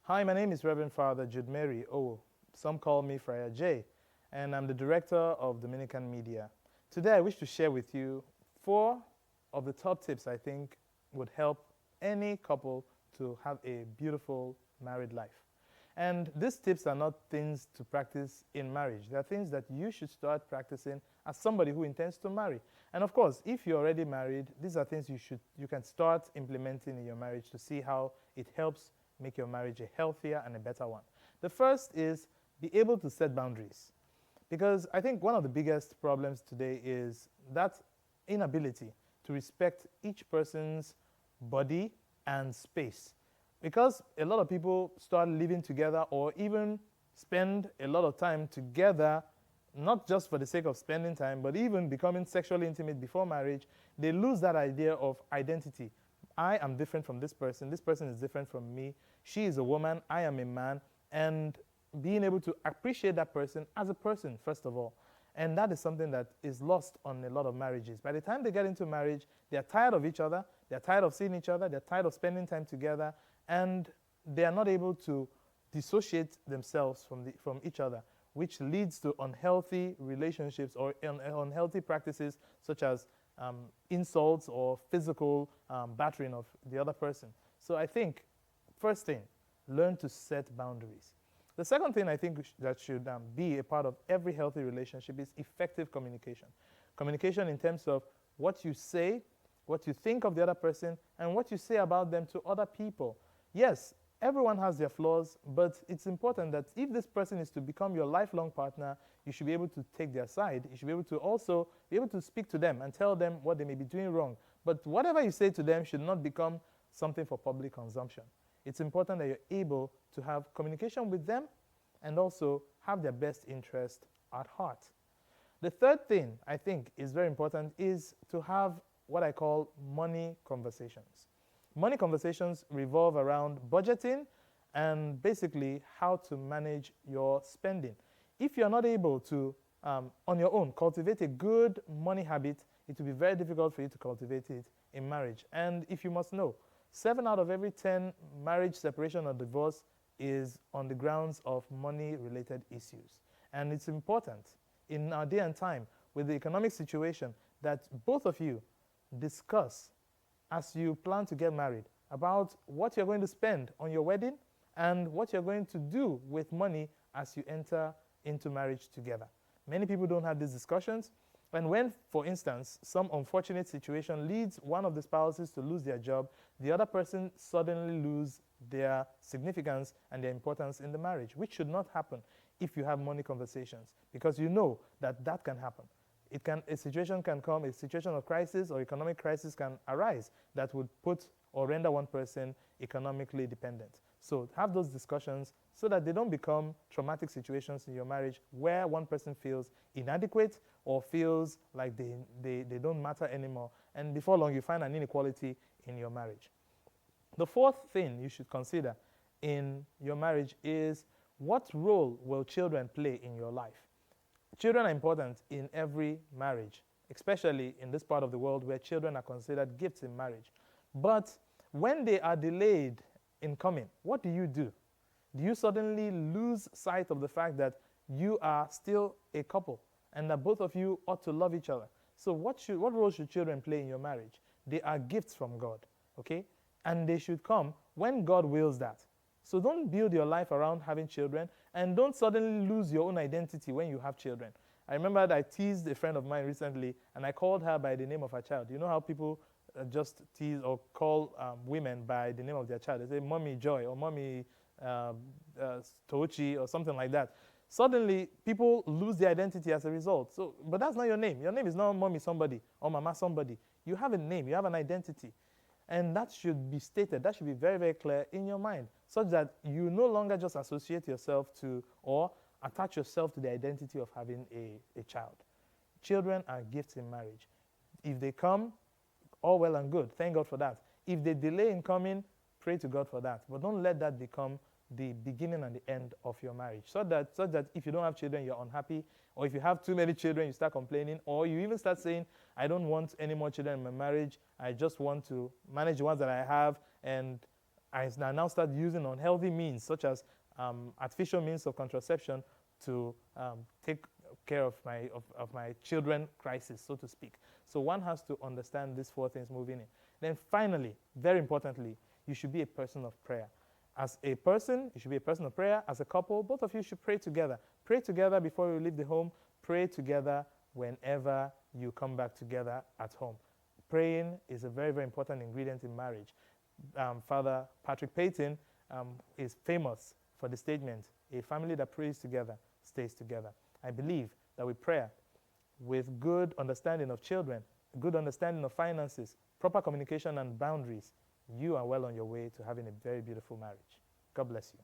Hi, my name is Reverend Father Jude Mary O. Some call me Friar J, and I'm the director of Dominican Media. Today, I wish to share with you 4 of the top tips I think would help any couple to have a beautiful married life. And these tips are not things to practice in marriage. They are things that you should start practicing as somebody who intends to marry. And of course, if you're already married, these are things you can start implementing in your marriage to see how it helps make your marriage a healthier and a better one. The first is be able to set boundaries. Because I think one of the biggest problems today is that inability to respect each person's body and space. Because a lot of people start living together or even spend a lot of time together, not just for the sake of spending time, but even becoming sexually intimate before marriage, they lose that idea of identity. I am different from this person is different from me, she is a woman, I am a man, and being able to appreciate that person as a person, first of all. And that is something that is lost on a lot of marriages. By the time they get into marriage, they're tired of each other, they're tired of seeing each other, they're tired of spending time together, and they are not able to dissociate themselves from each other, which leads to unhealthy relationships or unhealthy practices such as insults or physical battering of the other person. So I think, first thing, learn to set boundaries. The second thing I think that should be a part of every healthy relationship is effective communication. Communication in terms of what you say, what you think of the other person, and what you say about them to other people. Yes, everyone has their flaws, but it's important that if this person is to become your lifelong partner, you should be able to take their side. You should be able to also be able to speak to them and tell them what they may be doing wrong. But whatever you say to them should not become something for public consumption. It's important that you're able to have communication with them and also have their best interest at heart. The third thing I think is very important is to have what I call money conversations. Money conversations revolve around budgeting and basically how to manage your spending. If you're not able to, on your own, cultivate a good money habit, it will be very difficult for you to cultivate it in marriage. And if you must know, 7 out of every 10 marriage separation or divorce is on the grounds of money-related issues. And it's important in our day and time with the economic situation that both of you discuss as you plan to get married about what you're going to spend on your wedding and what you're going to do with money as you enter into marriage together. Many people don't have these discussions. And when, for instance, some unfortunate situation leads one of the spouses to lose their job, the other person suddenly lose their significance and their importance in the marriage, which should not happen if you have money conversations, because you know that that can happen. A situation can come, a situation of crisis or economic crisis can arise that would put or render one person economically dependent. So have those discussions so that they don't become traumatic situations in your marriage where one person feels inadequate or feels like they don't matter anymore. And before long, you find an inequality in your marriage. The fourth thing you should consider in your marriage is what role will children play in your life? Children are important in every marriage, especially in this part of the world where children are considered gifts in marriage. But when they are delayed in coming, what do? Do you suddenly lose sight of the fact that you are still a couple and that both of you ought to love each other? So what role should children play in your marriage? They are gifts from God, okay? And they should come when God wills that. So don't build your life around having children, and don't suddenly lose your own identity when you have children. I remember that I teased a friend of mine recently, and I called her by the name of her child. You know how people just tease or call women by the name of their child? They say Mommy Joy or Mommy Tochi or something like that. Suddenly, people lose their identity as a result. So, but that's not your name. Your name is not Mommy somebody or Mama somebody. You have a name. You have an identity. And that should be stated, that should be very, very clear in your mind, such that you no longer just associate yourself to or attach yourself to the identity of having a child. Children are gifts in marriage. If they come, all well and good. Thank God for that. If they delay in coming, pray to God for that. But don't let that become the beginning and the end of your marriage. So that if you don't have children, you're unhappy. Or if you have too many children, you start complaining. Or you even start saying, I don't want any more children in my marriage. I just want to manage the ones that I have. And I now start using unhealthy means, such as artificial means of contraception, to take care of my children crisis, so to speak. So one has to understand these four things moving in. Then finally, very importantly, you should be a person of prayer. As a person, you should be a person of prayer. As a couple, both of you should pray together. Pray together before you leave the home. Pray together whenever you come back together at home. Praying is a very, very important ingredient in marriage. Father Patrick Peyton is famous for the statement, a family that prays together stays together. I believe that with prayer, with good understanding of children, good understanding of finances, proper communication and boundaries, you are well on your way to having a very beautiful marriage. God bless you.